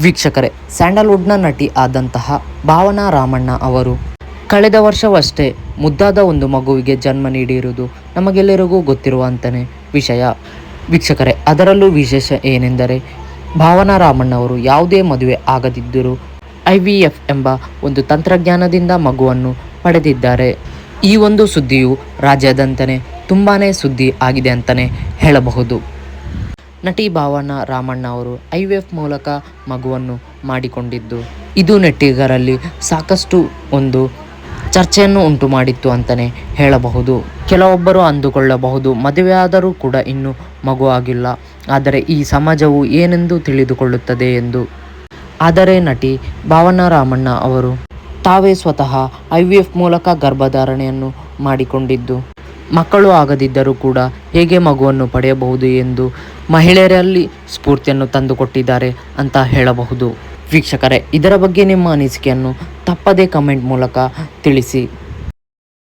ವೀಕ್ಷಕರೇ, ಸ್ಯಾಂಡಲ್ವುಡ್ನ ನಟಿ ಆದಂತಹ ಭಾವನಾ ರಾಮಣ್ಣ ಅವರು ಕಳೆದ ವರ್ಷವಷ್ಟೇ ಮುದ್ದಾದ ಒಂದು ಮಗುವಿಗೆ ಜನ್ಮ ನೀಡಿರುವುದು ನಮಗೆಲ್ಲರಿಗೂ ಗೊತ್ತಿರುವಂತನೇ ವಿಷಯ. ವೀಕ್ಷಕರೇ, ಅದರಲ್ಲೂ ವಿಶೇಷ ಏನೆಂದರೆ ಭಾವನಾ ರಾಮಣ್ಣ ಅವರು ಯಾವುದೇ ಮದುವೆ ಆಗದಿದ್ದರೂ IVF ಎಂಬ ಒಂದು ತಂತ್ರಜ್ಞಾನದಿಂದ ಮಗುವನ್ನು ಪಡೆದಿದ್ದಾರೆ. ಈ ಒಂದು ಸುದ್ದಿಯು ರಾಜ್ಯಾದ್ಯಂತನೇ ತುಂಬಾ ಸುದ್ದಿ ಆಗಿದೆ ಅಂತಲೇ ಹೇಳಬಹುದು. ನಟಿ ಭಾವನಾ ರಾಮಣ್ಣ ಅವರು IVF ಮೂಲಕ ಮಗುವನ್ನು ಮಾಡಿಕೊಂಡಿದ್ದು ಇದು ನೆಟ್ಟಿಗರಲ್ಲಿ ಸಾಕಷ್ಟು ಒಂದು ಚರ್ಚೆಯನ್ನು ಉಂಟು ಮಾಡಿತ್ತು ಅಂತಲೇ ಹೇಳಬಹುದು. ಕೆಲವೊಬ್ಬರು ಅಂದುಕೊಳ್ಳಬಹುದು, ಮದುವೆಯಾದರೂ ಕೂಡ ಇನ್ನೂ ಮಗು ಆಗಿಲ್ಲ, ಆದರೆ ಈ ಸಮಾಜವು ಏನೆಂದು ತಿಳಿದುಕೊಳ್ಳುತ್ತದೆ ಎಂದು. ಆದರೆ ನಟಿ ಭಾವನಾ ರಾಮಣ್ಣ ಅವರು ತಾವೇ ಸ್ವತಃ IVF ಮೂಲಕ ಗರ್ಭಧಾರಣೆಯನ್ನು ಮಾಡಿಕೊಂಡಿದ್ದು ಮಕ್ಕಳು ಆಗದಿದ್ದರೂ ಕೂಡ ಹೇಗೆ ಮಗುವನ್ನು ಪಡೆಯಬಹುದು ಎಂದು ಮಹಿಳೆಯರಲ್ಲಿ ಸ್ಫೂರ್ತಿಯನ್ನು ತಂದುಕೊಟ್ಟಿದ್ದಾರೆ ಅಂತ ಹೇಳಬಹುದು. ವೀಕ್ಷಕರೇ, ಇದರ ಬಗ್ಗೆ ನಿಮ್ಮ ಅನಿಸಿಕೆಯನ್ನು ತಪ್ಪದೇ ಕಮೆಂಟ್ ಮೂಲಕ ತಿಳಿಸಿ.